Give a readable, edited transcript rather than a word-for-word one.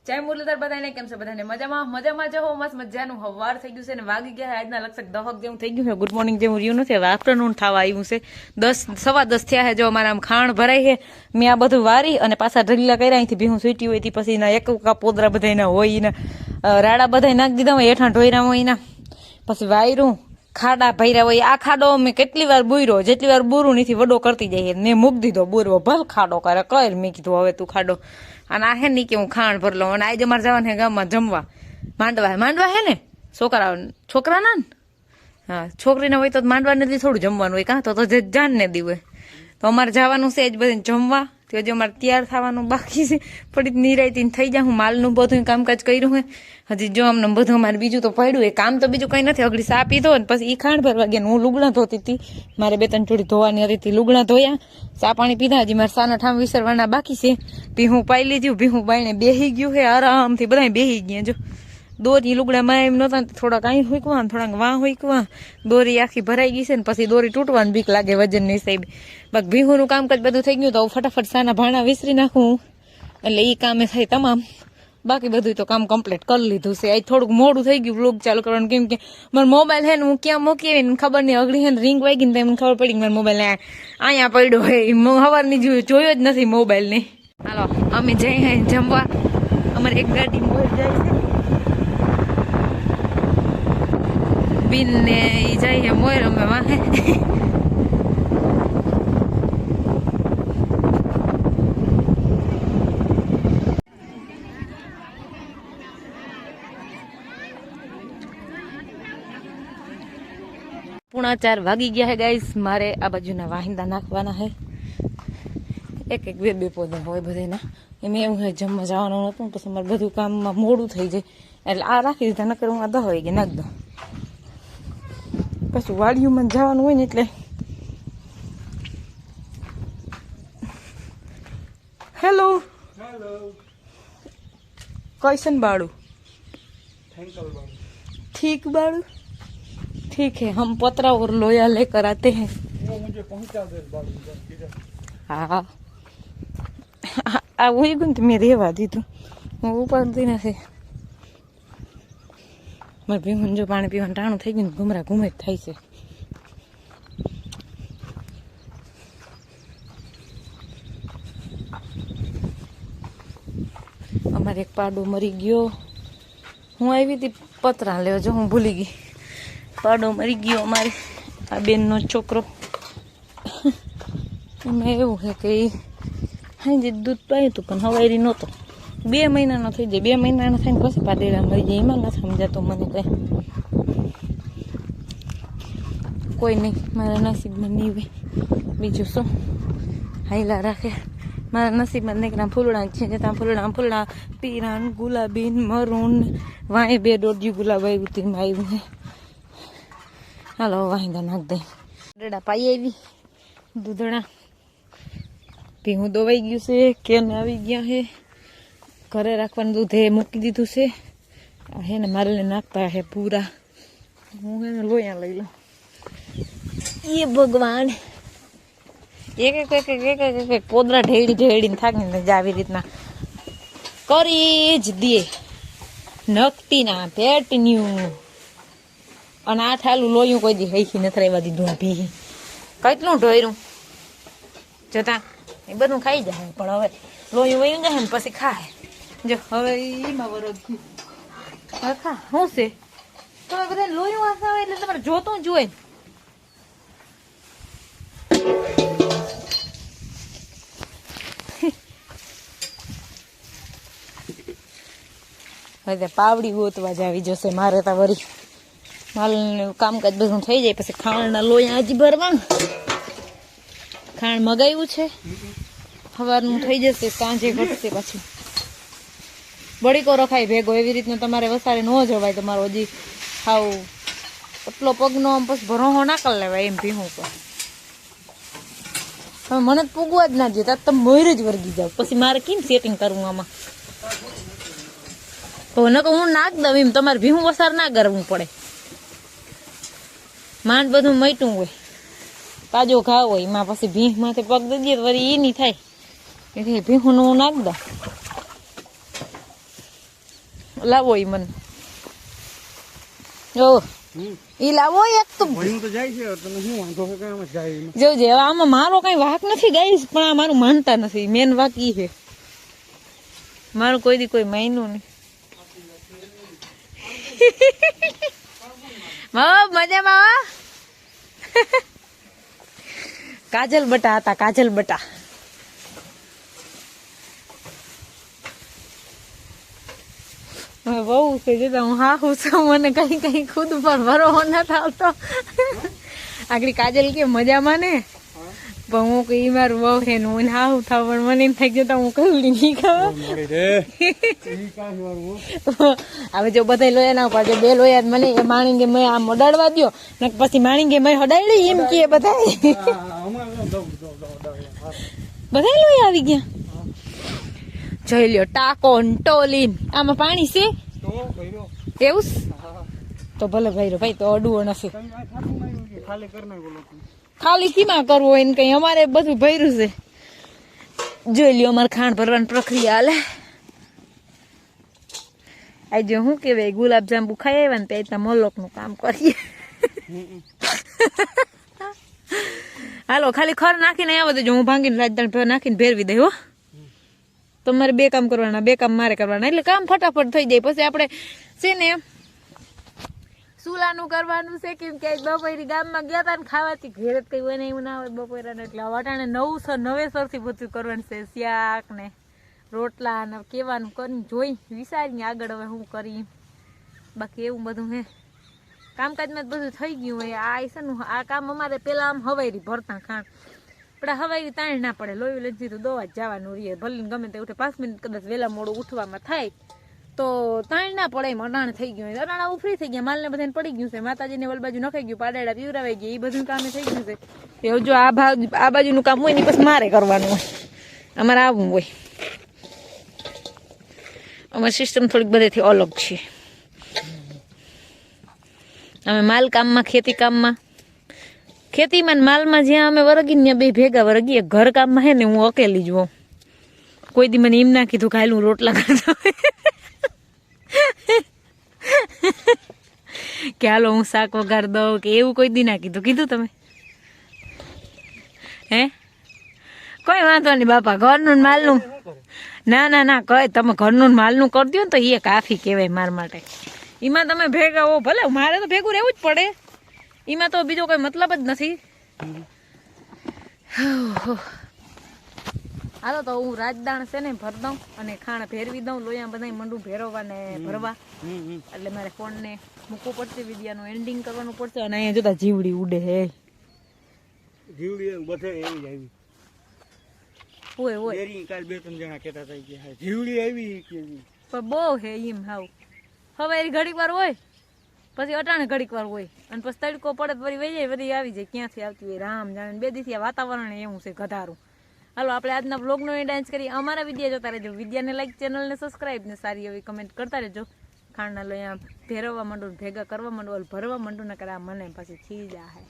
જય મુરલીધર બધાને કેમ છે બધાને મજામાં જહો મસ્ત મજાનું હવાર થઈ ગયું છે ને વાગી ગયા આજના લગભગ 10 જેવું થઈ ગયું છે ગુડ મોર્નિંગ જેવું રહ્યું નથી હવે આફ્ટરનૂન થવા આવ્યું છે 10 સવા 10 થયા છે જો અમારા આમ ખાણ ભરાઈ છે મેં આ બધું વારી અને પાછા ઢગલા કર્યા અહીંથી ભીહું સૂટી હોય પછી એના એક પોદરા બધા એના હોય ને રાડા બધા નાખી દીધા હોય હેઠા ઢોયરા હોય એના પછી વાયરું ખાડા ભર્યા હોય આ ખાડો મેં કેટલી વાર બુર્યો જેટલી વાર બુરું નથી વડો કરતી જાય મેં મૂકી દીધો બુરવો ભલ ખાડો કરે કર મેં કીધું હવે તું ખાડો અને આ હે નહીં કે હું ખાણ ભરલો અને આજે અમારે જવાનું હે ગામમાં જમવા માંડવા હે ને છોકરા ના હા છોકરીને હોય તો માંડવા નથી થોડું જમવાનું હોય કાં તો જાન ને દી હોય તો અમારે જવાનું છે જ બધાને જમવા તો હજી અમારે તૈયાર થવાનું બાકી છે થોડીક નિરાયતી થઈ જાય હું માલનું બધું કામકાજ કર્યું હોય હજી જો અમને બધું અમારે બીજું તો પડ્યું હોય કામ તો બીજું કંઈ નથી અગડી સા પીધો ને પછી એ ખાણ ભરવા ગયા હું લુગડા ધોતી હતી મારે 2-3 જોડી ધોવાની હતી લુગડા ધોયા ચા પાણી પીધા હજી મારે સાના ઠામ વિસરવાના બાકી છે ભીહું પાઈ લીધું ભીહું પાઈને બેસી ગયું છે આરામથી બધા બેસી ગયા જો દોરી લુગડામાં એમ નહોતા થોડાક અહીં હુંકવા થોડાક વાં હુંકવા દોરી આખી ભરાઈ ગઈ છે ને પછી દોરી તૂટવાની બીક લાગે વજનની હિસાબે બાકી ભીહુંનું કામકાજ બધું થઈ ગયું તો ફટાફટ સાના ભાણા વિસરી નાખું એટલે એ કામે થાય તમામ બાકી બધું તો કામ કમ્પ્લીટ કરી લીધું છે આ થોડુંક મોડું થઈ ગયું વ્લોગ ચાલુ કરવાનું કેમ કે મારો મોબાઈલ હે ને હું ક્યાં મૂકી આવીને ખબર નહીં અગડી હે ને રિંગ વાગી ને મને ખબર પડી કે મારો મોબાઈલ અહીંયા પડ્યો હોય સવારની જોયો જ નથી મોબાઈલને હાલો અમે જઈએ જમવા અમારે એક ગાડી મોર જાય છે બિન ને એ જાય મોર અમે વાહે પૂણા 4 વાગી ગયા હે ગાઈસ મારે આ બાજુના વાહિંદા નાખવાના હે એક બે પોદા હોય બધાના એમ એવું હે જમવા જવાનું નહોતું પછી મારે બધું કામમાં મોડું થઈ જાય એટલે આ રાખી દીધા નકર હું આ 10 વાગે નાખ દઉં પછી વાડીઓમાં જવાનું હોય ને એટલે હેલો कैसन बाड़ू ठीक बाड़ू ठीक है हम पतरा और लोया लेकर आते हैं वो मुझे पहुंचा दे हाँ आ वही गुन तो मैं रेवा दी तू હું ઉપાડતી નથી મારે ભીહું જો પાણી પીવાનું ટાણું થઈ ગયું ઘુમરા ઘુમે જ થાય છે અમારે એક પાડો મરી ગયો હું આવી હતી પતરા લેવા જો હું ભૂલી ગઈ પાડો મરી ગયો અમારે આ બેનનો છોકરો એમાં એવું છે કે હા જે દૂધ પાયું હતું પણ હવારી નહોતો 2 મહિનાનો થઈ જાય 2 મહિનાનો થઈને પછી પાદેડા મરી જાય એમાં નથી સમજાતું મને કંઈ કોઈ નહીં મારા નસીબમાં નહીં હોય બીજું શું હાઈલા રાખે મારા નસીબમાં નીકળ્યા ફૂલડા છે જતાં ફૂલડા પીરાન ગુલાબી મરૂન વાંય 2 દોઢી ગુલાબ આવ્યું તેમાં આવ્યું છે હાલો વાહિંદા નાખ દઈ ડડા પાઈ આવી દૂધડા ભીહું દોવાઈ ગયું છે કેન આવી ગયા છે ઘરે રાખવાનું દૂધ એ મૂકી દીધું છે હે ને મારે નાખતા હે પૂરા હું એને લોયા લઈ લઉં એ ભગવાન એક પોદરા ઢેડીને થાકીને આવી રીતના કરી જ દે નકટી ના પેટન્યું અને આ થાલું લોયું કોઈ દી હૈખી નથી રહેવા દીધું આ ભી કેટલું ઢોયરું જતા એ બધું ખાઈ જાય પણ હવે લોયું વયું જાય ને પછી ખાય જો હવે એમાં વરોધ હવે ખા શું છે તમે બધા લોયું આશા હોય એટલે તમારે જોતું જ હોય હવે પાવડી ગોતવા જ આવી જશે મારે તો વરી માલનું કામકાજ બધું થઈ જાય પછી ખાણના લોયા હજી ભરવા ખાણ મગાવ્યું છે સવારનું થઈ જશે સાંજે ઘટશે પાછું બળીકો રખાય ભેગો એવી રીતના તમારે વસારે ન જવાય તમારો હજી ખાવ એટલો પગનો આમ પછી ભરોહો ના કરી લેવાય એમ ભીહું પર હવે મને જ પૂગવા જ ના દે તમે મોર જ વર્ગી જાવ પછી મારે કેમ સેટિંગ કરવું આમાં તો નકો હું નાખ દઉં એમ તમારે ભીહું વસાર ના કરવું પડે માંડ બધું મટ્યું હોય તાજો ઘા હોય એમાં પછી ભીહ માથે પગ દઈ દઈએ તો વળી એ નહીં થાય એટલે ભીહું હું નાખ દઉં લાવો ઈ મને ઓ ઈ લાવો એક તો ભણ્યું તો જાય છે તમે શું વાંધો છે કામ જ જાય એમાં. જોજે હવે આમાં મારો કઈ વાક નથી ગાઈસ પણ આ મારું માનતા નથી મેન વાક ઈ છે મારું કોઈ દી કોઈ માન્યું નહીં મજામાં કાજલ બટા હતા કાજલ બટા બહુ છે જતા હું હા હું છું મને કઈ કઈ ખુદ પર ભરોસો ન આવતો આગળ કાજલ કે મજામાં ને પણ હું કઈ મારું બહુ છે ને હું હા હું થાવ પણ મને એમ થઈ ગયું હું કહું નહીં ખબર હવે જો બધા લોયા ના પડે બે લોયા મને એ માણી કે મેં આમ અડાડવા દો ને પછી માણી કે મેં હડાડી એમ કે બધા બધા લોયા આવી ગયા જોઈ લ્યો ટાકો ટોલીન આમાં પાણી છે એવું તો ભલે ભાઈ ભાઈ તો અડવો નથી ખાલી કીમાં કરવું હોય ને કઈ અમારે બધું ભર્યું છે જોઈ લ્યો અમારે ખાંડ ભરવાની પ્રક્રિયા હાલે આજે શું કેવાય ગુલાબજાંબુ ખાઈ આવ્યા ને ત્યાં મોલોક નું કામ કરીએ હાલો ખાલી ખર નાખીને આવો તો હું ભાંગીને રાજદાણ નાખીને ભેરવી દઈ હો તમારે બે કામ કરવાના બે કામ મારે કરવાના એટલે કામ ફટાફટ થઈ જાય પછી આપણે છે ને સુલાનું કરવાનું છે કેમ કે બપોરી ગામમાં ગયા હતા ને ખાવાથી ઘેર જ કઈ હોય ને એવું ના હોય બપોરાને એટલે વટાણે નવેસરથી બધું કરવાનું છે શાક ને રોટલા ને કેવાનું કરીને જોઈ વિચારીને આગળ હવે હું કરી બાકી એવું બધું હે કામકાજમાં જ બધું થઈ ગયું હોય આ છે ને આ કામ અમારે પેલા આમ હવાયરી ભરતા ખાંડ પણ હવાયરી તાણ ના પડે લોહી લઈ સીધું દોવા જ જવાનું રહીએ ભલે ગમે તે ઉઠે 5 મિનિટ કદાચ વહેલા મોડું ઉઠવામાં થાય તો તાણ ના પડે એમ અડાણ થઈ ગયું હોય અડાણા ઉફરી થઈ ગયા માલને બધાને પડી ગયું છે માતાજીને વલ બાજુ નખાઈ ગયું પાડેડા પીવરાવાઈ ગયા એ બધું કામે થઈ ગયું છે એવું જો આ બાજુનું કામ હોય ને પછી મારે કરવાનું હોય અમારે આવવું હોય અમારી સિસ્ટમ થોડીક બધેથી અલગ છે અમે માલ કામમાં ખેતીમાં માલમાં જ્યાં અમે વરગી ત્યાં બે ભેગા વરગીએ ઘર કામમાં હે ને હું અકેલી જ હોઉં કોઈ દી મને એમ ના કીધું કે હાલું રોટલા કરતો કે હાલો હું શાક વઘાર દઉં કે એવું કોઈ દી ના કીધું તમે હે કોઈ વાંધો નહીં બાપા ઘરનું માલનું ના કઈ તમે ઘરનું માલનું કરી દો ને તો એ કાફી કહેવાય મારા માટે એમાં તમે ભેગા હો ભલે મારે તો ભેગું રહેવું જ પડે એમાં તો બીજો કોઈ મતલબ જ નથી હાલો તો હું રાજદાણ છે ને ભર દઉં અને ખાણ ફેરવી દઉં લોયા બધા મંડું ફેરવવા ને ભરવા એટલે મારે ફોન ને મૂકવું પડશે વિડિયાનું એન્ડિંગ કરવાનું પડશે અને અહીંયા જોતા જીવડી ઉડે હે જીવડી બધે એવી જ આવી હોય એરી કાલ 2-3 જણા કહેતા હતા કે જીવડી આવી કે પણ બહુ હે એમ હાવ હવે ઘડીક વાર હોય પછી અટાણે ઘડીક વાર હોય અને પછી તડકો પડે વળી વહી જાય બધી આવી જાય ક્યાંથી આવતી હોય રામ જાણે 2 દિવસથી વાતાવરણ એવું છે ગધારું હાલો આપણે આજના બ્લોગનો ડાન્સ કરી અમારા વિડીયો જોતા રહેજો વિડીયાને લાઈક ચેનલને સબસ્ક્રાઈબ ને સારી એવી કમેન્ટ કરતા રહેજો ખાંડના લોયા ભેરવવા માંડું ભેગા કરવા માંડું ભરવા માંડું ને કરા મને પછી ખીજા હે